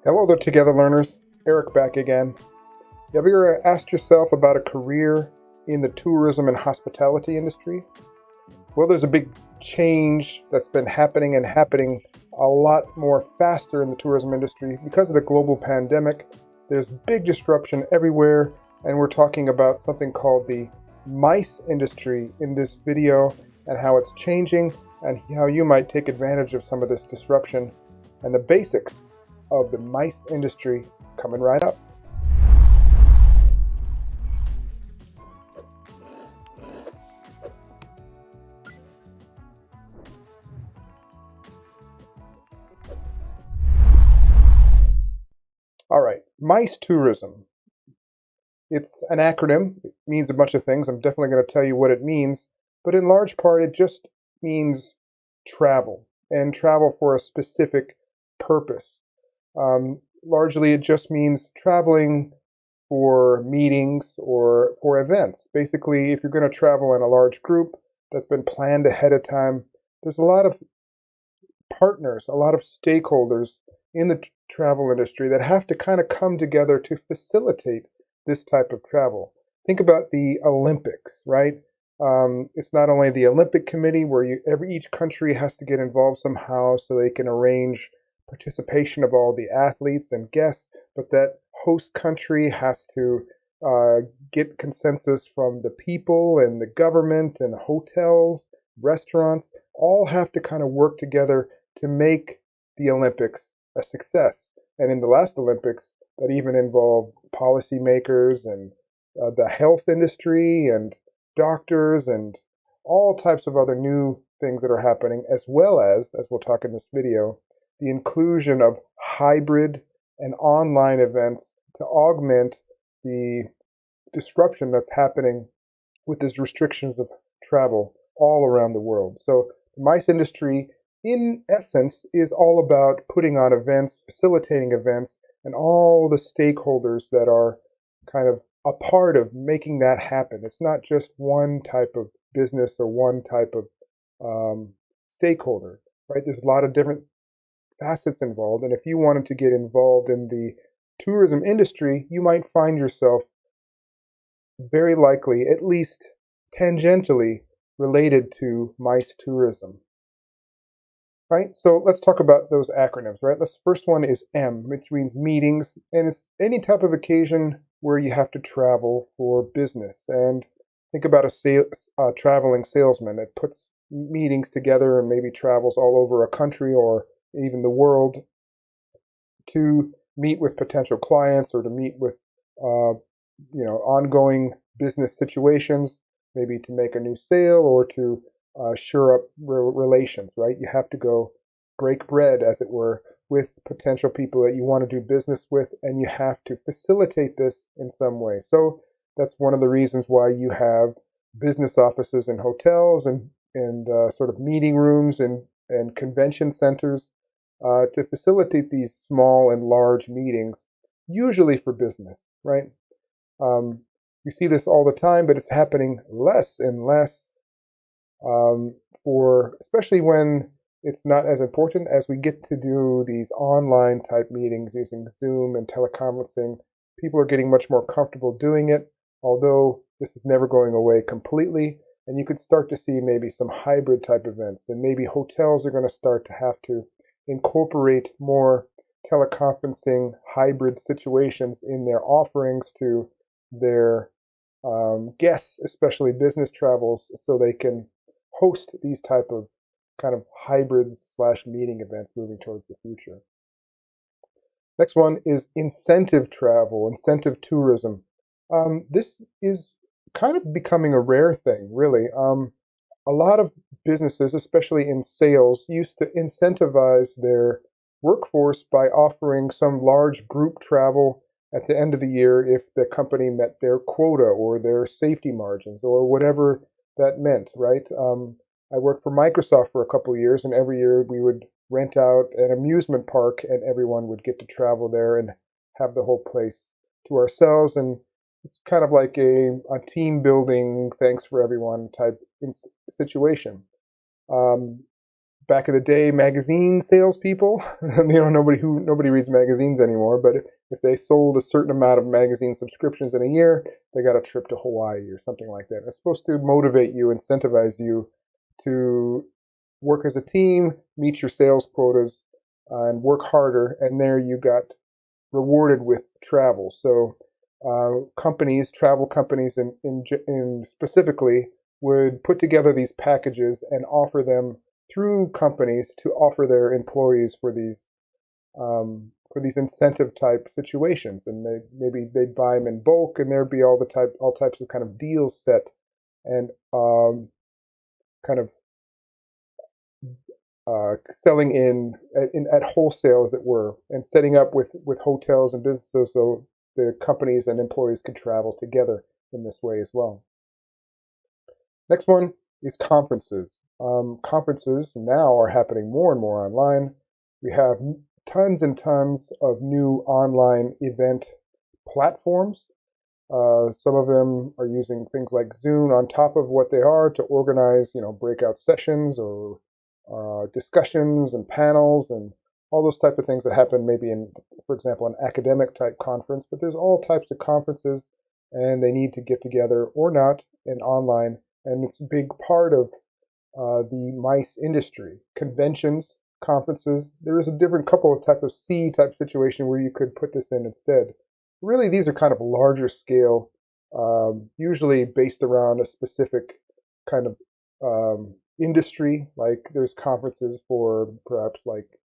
Hello there, Together Learners. Eric back again. Have you ever asked yourself about a career in the tourism and hospitality industry? Well, there's a big change that's been happening and happening a lot more faster in the tourism industry because of the global pandemic. There's big disruption everywhere, and we're talking about something called the MICE industry in this video and how it's changing and how you might take advantage of some of this disruption and the basics of the MICE industry coming right up. All right, MICE tourism. It's an acronym. It means a bunch of things. I'm definitely going to tell you what it means, but in large part, it just means travel and travel for a specific purpose. Largely, it just means traveling for meetings or for events. Basically, if you're going to travel in a large group that's been planned ahead of time, there's a lot of partners, a lot of stakeholders in the travel industry that have to kind of come together to facilitate this type of travel. Think about the Olympics, right? It's not only the Olympic Committee where each country has to get involved somehow so they can arrange participation of all the athletes and guests, but that host country has to get consensus from the people and the government and hotels, restaurants, all have to kind of work together to make the Olympics a success. And in the last Olympics, that even involved policymakers and the health industry and doctors and all types of other new things that are happening, as well as we'll talk in this video, the inclusion of hybrid and online events to augment the disruption that's happening with these restrictions of travel all around the world. So the MICE industry, in essence, is all about putting on events, facilitating events, and all the stakeholders that are kind of a part of making that happen. It's not just one type of business or one type of stakeholder, right? There's a lot of different facets involved. And if you wanted to get involved in the tourism industry, you might find yourself very likely, at least tangentially, related to MICE tourism. Right? So let's talk about those acronyms, right? The first one is M, which means meetings, and it's any type of occasion where you have to travel for business. And think about a traveling salesman that puts meetings together and maybe travels all over a country or even the world to meet with potential clients or to meet with ongoing business situations, maybe to make a new sale or to shore up relations, right? You have to go break bread, as it were, with potential people that you want to do business with, and you have to facilitate this in some way. So that's one of the reasons why you have business offices in hotels and sort of meeting rooms and convention centers to facilitate these small and large meetings, usually for business, right? You see this all the time, but it's happening less and less for especially when it's not as important as we get to do these online type meetings using Zoom and teleconferencing. People are getting much more comfortable doing it, although this is never going away completely. And you could start to see maybe some hybrid type events, and maybe hotels are going to start to have to incorporate more teleconferencing hybrid situations in their offerings to their guests, especially business travels, so they can host these type of kind of hybrid slash meeting events moving towards the future. Next one is incentive travel, incentive tourism. This is kind of becoming a rare thing, really. A lot of businesses, especially in sales, used to incentivize their workforce by offering some large group travel at the end of the year if the company met their quota or their safety margins or whatever that meant, right? I worked for Microsoft for a couple of years, and every year we would rent out an amusement park, and everyone would get to travel there and have the whole place to ourselves. And it's kind of like a team building, thanks for everyone type situation. back in the day, magazine salespeople. Nobody reads magazines anymore. But if they sold a certain amount of magazine subscriptions in a year, they got a trip to Hawaii or something like that. It's supposed to motivate you, incentivize you to work as a team, meet your sales quotas, and work harder. And there you got rewarded with travel. So travel companies in specifically, would put together these packages and offer them through companies to offer their employees for these incentive type situations. And maybe they'd buy them in bulk, and there'd be all types of kind of deals set, and kind of selling at wholesale, as it were, and setting up with hotels and businesses so the companies and employees could travel together in this way as well. Next one is conferences. Conferences now are happening more and more online. We have tons and tons of new online event platforms. Some of them are using things like Zoom on top of what they are to organize, breakout sessions or discussions and panels and all those type of things that happen maybe in, for example, an academic type conference. But there's all types of conferences, and they need to get together or not in online. And it's a big part of the MICE industry. Conventions, conferences, there is a different couple of type of C type situation where you could put this in instead. Really, these are kind of larger scale, usually based around a specific kind of industry. Like there's conferences for perhaps like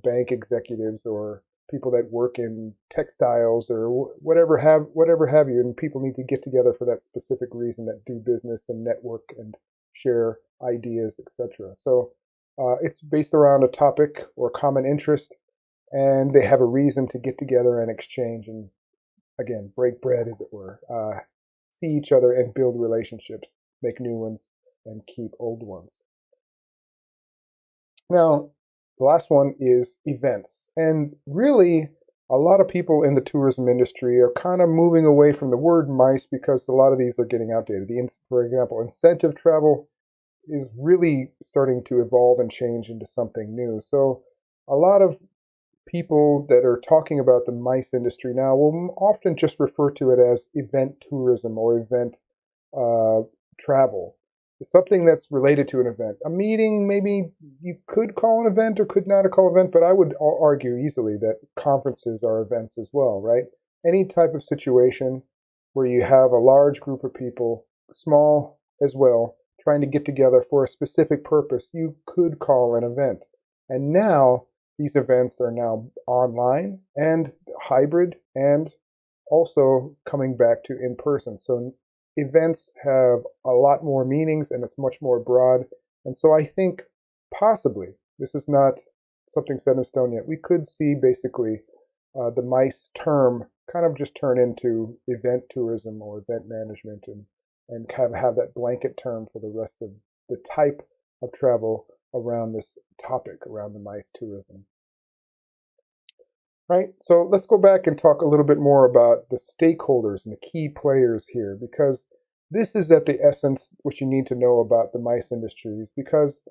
bank executives or people that work in textiles or whatever have you, and people need to get together for that specific reason, that do business and network and share ideas, etc. So it's based around a topic or common interest, and they have a reason to get together and exchange and, again, break bread, as it were, see each other and build relationships, make new ones, and keep old ones. Now, the last one is events. And really, a lot of people in the tourism industry are kind of moving away from the word MICE because a lot of these are getting outdated. For example, incentive travel is really starting to evolve and change into something new. So a lot of people that are talking about the MICE industry now will often just refer to it as event tourism or event travel. Something that's related to an event. A meeting, maybe you could call an event or could not call an event, but I would argue easily that conferences are events as well, right? Any type of situation where you have a large group of people, small as well, trying to get together for a specific purpose, you could call an event. And now these events are now online and hybrid and also coming back to in person. So events have a lot more meanings and it's much more broad. And so I think possibly, this is not something set in stone yet, we could see basically the MICE term kind of just turn into event tourism or event management, and kind of have that blanket term for the rest of the type of travel around this topic, around the MICE tourism. Right, so let's go back and talk a little bit more about the stakeholders and the key players here, because this is at the essence what you need to know about the MICE industry, because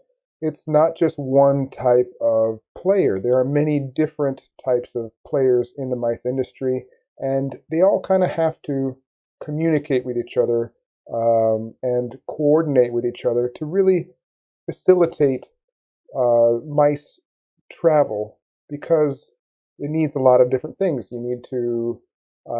it's not just one type of player. There are many different types of players in the MICE industry, and they all kind of have to communicate with each other and coordinate with each other to really facilitate MICE travel, because it needs a lot of different things. You need to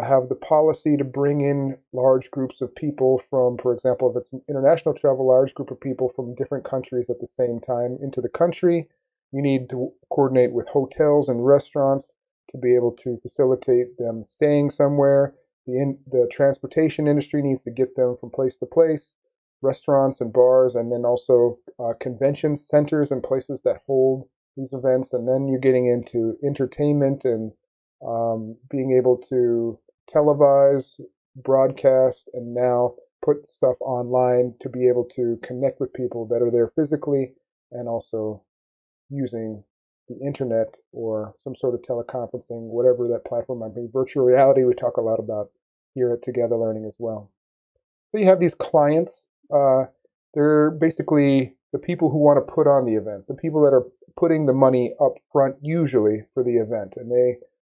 have the policy to bring in large groups of people from, for example, if it's an international travel, large group of people from different countries at the same time into the country. You need to coordinate with hotels and restaurants to be able to facilitate them staying somewhere. The transportation industry needs to get them from place to place, restaurants and bars, and then also convention centers and places that hold these events. And then you're getting into entertainment and being able to televise, broadcast, and now put stuff online to be able to connect with people that are there physically, and also using the internet or some sort of teleconferencing, whatever that platform might be. Virtual reality, we talk a lot about here at Together Learning as well. So you have these clients. They're basically the people who want to put on the event, the people that are putting the money up front usually for the event. And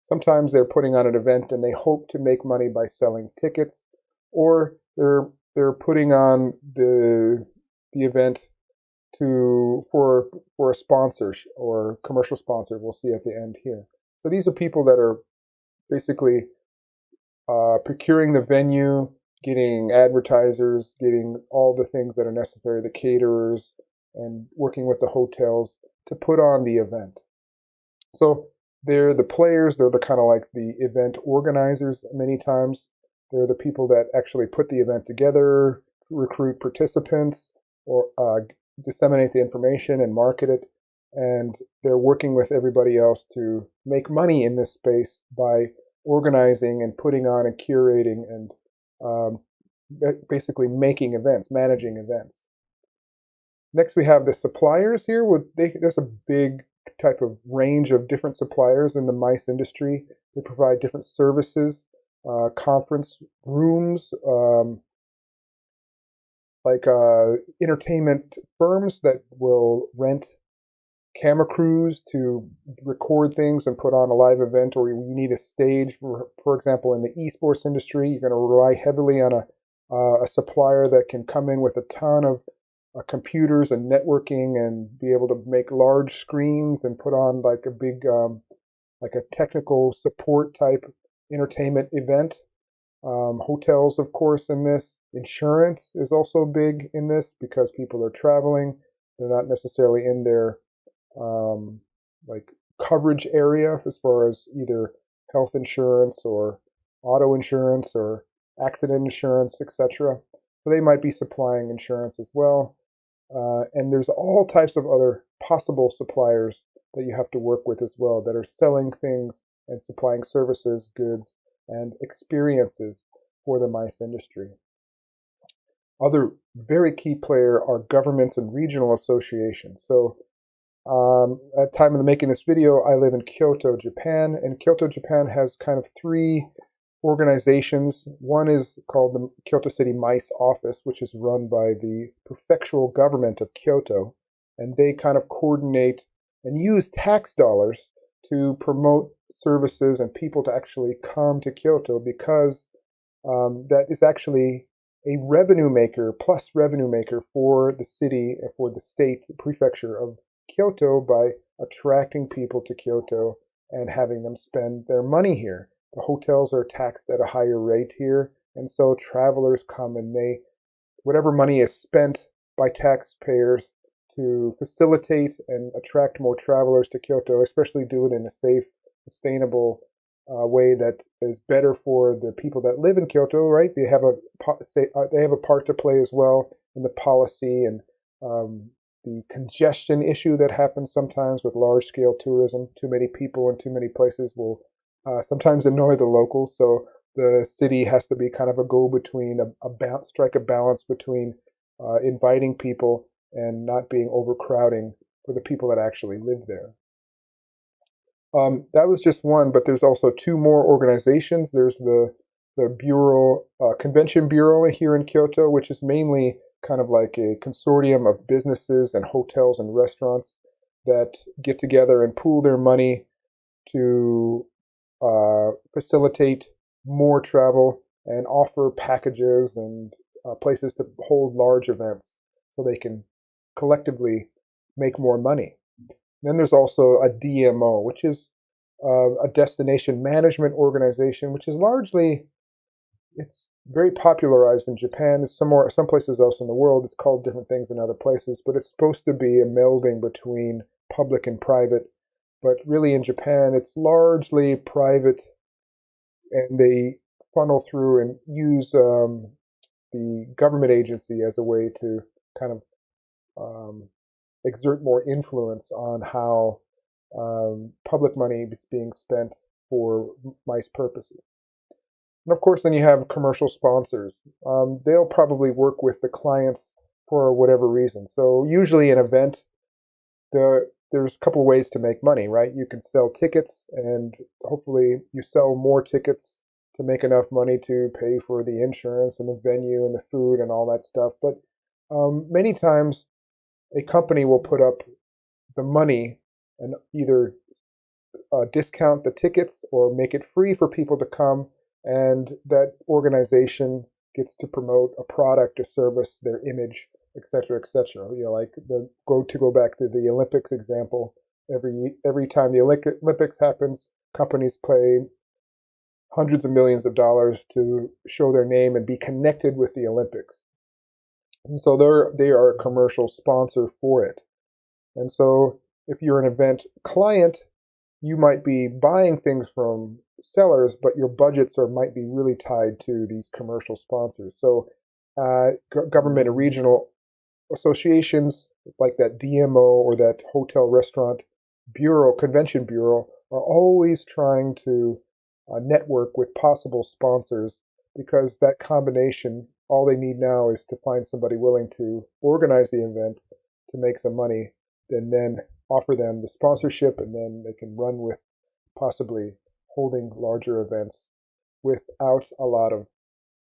sometimes they're putting on an event and they hope to make money by selling tickets, or they're putting on the event for a sponsor or commercial sponsor. We'll see at the end here. So these are people that are basically procuring the venue, getting advertisers, getting all the things that are necessary, the caterers, and working with the hotels to put on the event. So they're the players, they're the kind of like the event organizers many times. They're the people that actually put the event together, recruit participants, or disseminate the information and market it. And they're working with everybody else to make money in this space by organizing and putting on and curating and basically making events, managing events. Next, we have the suppliers here. There's a big type of range of different suppliers in the MICE industry. They provide different services, conference rooms, like entertainment firms that will rent camera crews to record things and put on a live event, or you need a stage. For example, in the esports industry, you're going to rely heavily on a supplier that can come in with a ton of computers and networking and be able to make large screens and put on like a big, like a technical support type entertainment event. Hotels, of course, in this. Insurance is also big in this because people are traveling. They're not necessarily in their like coverage area as far as either health insurance or auto insurance or accident insurance, etc. So they might be supplying insurance as well. And there's all types of other possible suppliers that you have to work with as well that are selling things and supplying services, goods, and experiences for the MICE industry. Other very key player are governments and regional associations. So at the time of making this video, I live in Kyoto, Japan, and Kyoto, Japan has kind of three organizations. One is called the Kyoto City MICE Office, which is run by the prefectural government of Kyoto, and they kind of coordinate and use tax dollars to promote services and people to actually come to Kyoto, because that is actually a revenue maker plus revenue maker for the city and for the state, the prefecture of Kyoto, by attracting people to Kyoto and having them spend their money here. The hotels are taxed at a higher rate here, and so travelers come and whatever money is spent by taxpayers to facilitate and attract more travelers to Kyoto, especially do it in a safe, sustainable way that is better for the people that live in Kyoto, right? They have a part to play as well in the policy and the congestion issue that happens sometimes with large-scale tourism. Too many people in too many places will sometimes annoy the locals. So the city has to be kind of a go-between, strike a balance between inviting people and not being overcrowding for the people that actually live there. That was just one, but there's also two more organizations. There's the Bureau, Convention Bureau here in Kyoto, which is mainly kind of like a consortium of businesses and hotels and restaurants that get together and pool their money to facilitate more travel and offer packages and places to hold large events so they can collectively make more money. Then there's also a DMO, which is a destination management organization, which is largely, it's very popularized in Japan. It's some places else in the world. It's called different things in other places, but it's supposed to be a melding between public and private. But really in Japan, it's largely private, and they funnel through and use the government agency as a way to kind of exert more influence on how public money is being spent for MICE purposes. And of course, then you have commercial sponsors. They'll probably work with the clients for whatever reason. So usually an event, there's a couple of ways to make money, right? You can sell tickets, and hopefully you sell more tickets to make enough money to pay for the insurance and the venue and the food and all that stuff. But many times a company will put up the money and either discount the tickets or make it free for people to come, and that organization gets to promote a product, a service, their image, etc., etc. Like go back to the Olympics example. Every time the Olympics happens, companies pay hundreds of millions of dollars to show their name and be connected with the Olympics. And so they are a commercial sponsor for it. And so if you're an event client, you might be buying things from sellers, but your budgets might be really tied to these commercial sponsors. So government and regional associations like that DMO or that hotel restaurant bureau, convention bureau, are always trying to network with possible sponsors, because that combination, all they need now is to find somebody willing to organize the event to make some money, and then offer them the sponsorship, and then they can run with possibly holding larger events without a lot of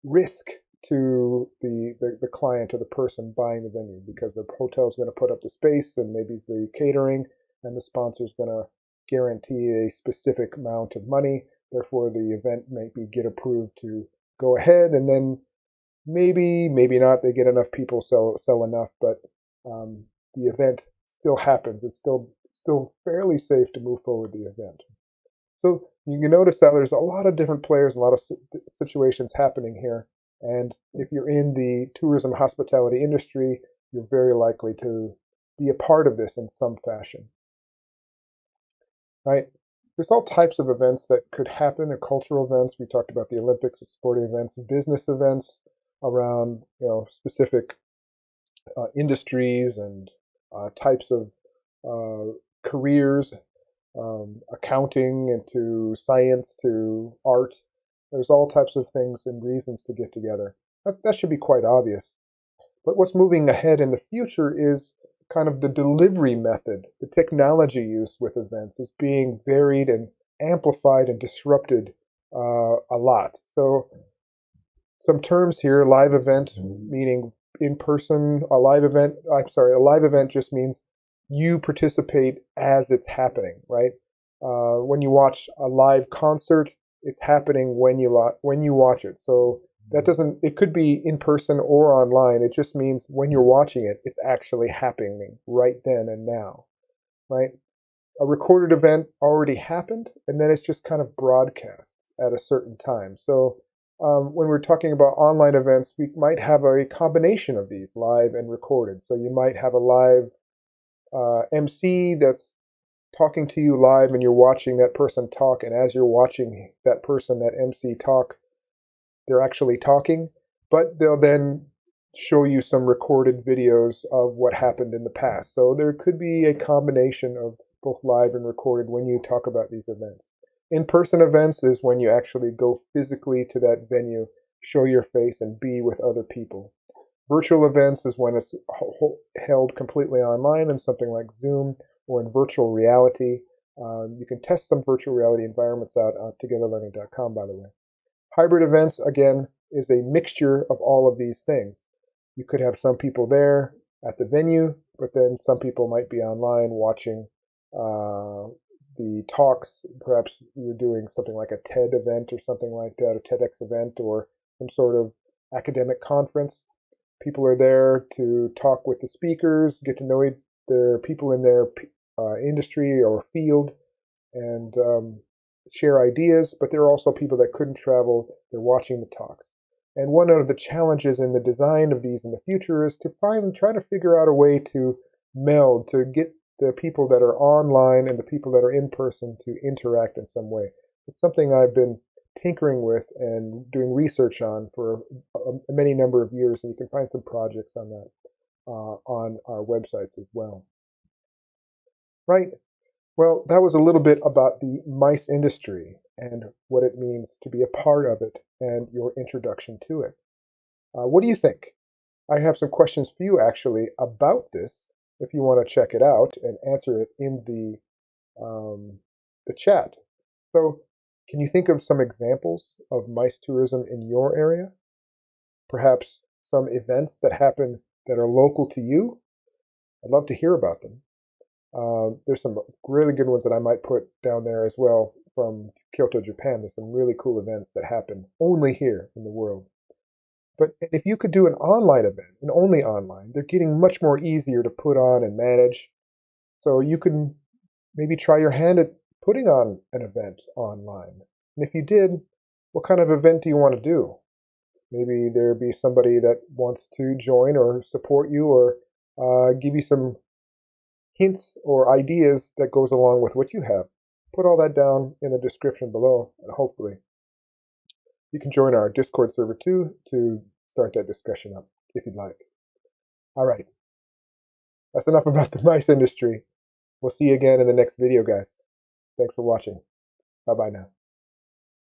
risk to the client or the person buying the venue, because the hotel is going to put up the space and maybe the catering, and the sponsor is going to guarantee a specific amount of money. Therefore, the event may get approved to go ahead, and then maybe not, they get enough people, sell enough, but the event still happens. It's still fairly safe to move forward the event. So you can notice that there's a lot of different players, a lot of situations happening here. And if you're in the tourism hospitality industry, you're very likely to be a part of this in some fashion. Right? There's all types of events that could happen. They're cultural events. We talked about the Olympics, sporting events, business events around specific industries and types of careers, accounting into science to art. There's all types of things and reasons to get together. That should be quite obvious. But what's moving ahead in the future is kind of the delivery method. The technology use with events is being varied and amplified and disrupted a lot. So some terms here: live event, meaning in person. A live event just means you participate as it's happening, right? When you watch a live concert, it's happening when you watch it. So that doesn't, it could be in person or online. It just means when you're watching it, it's actually happening right then and now, right? A recorded event already happened, and then it's just kind of broadcast at a certain time. So when we're talking about online events, we might have a combination of these, live and recorded. So you might have a live MC that's talking to you live, and you're watching that person talk, and as you're watching that person, that MC talk, they're actually talking, but they'll then show you some recorded videos of what happened in the past. So there could be a combination of both live and recorded when you talk about these events. In-person events is when you actually go physically to that venue, show your face, and be with other people. Virtual events is when it's held completely online in something like Zoom or in virtual reality. You can test some virtual reality environments out on togetherlearning.com, by the way. Hybrid events, again, is a mixture of all of these things. You could have some people there at the venue, but then some people might be online watching the talks. Perhaps you're doing something like a TED event or something like that, a TEDx event, or some sort of academic conference. People are there to talk with the speakers, get to know the people in their industry or field, and share ideas. But there are also people that couldn't travel. They're watching the talks. And one of the challenges in the design of these in the future is to try to figure out a way to meld, to get the people that are online and the people that are in person to interact in some way. It's something I've been tinkering with and doing research on for a many number of years, and you can find some projects on that on our websites as well. Right. Well, that was a little bit about the MICE industry and what it means to be a part of it and your introduction to it. What do you think? I have some questions for you actually about this, if you want to check it out and answer it in the chat. So, can you think of some examples of MICE tourism in your area? Perhaps some events that happen that are local to you? I'd love to hear about them. There's some really good ones that I might put down there as well from Kyoto, Japan. There's some really cool events that happen only here in the world. But if you could do an online event, and only online, they're getting much more easier to put on and manage. So you can maybe try your hand at putting on an event online. And if you did, what kind of event do you want to do? Maybe there be somebody that wants to join or support you or give you some hints or ideas that goes along with what you have. Put all that down in the description below, and hopefully you can join our Discord server too to start that discussion up if you'd like. All right, that's enough about the mice industry. We'll see you again in the next video, guys. Thanks for watching. Bye-bye now.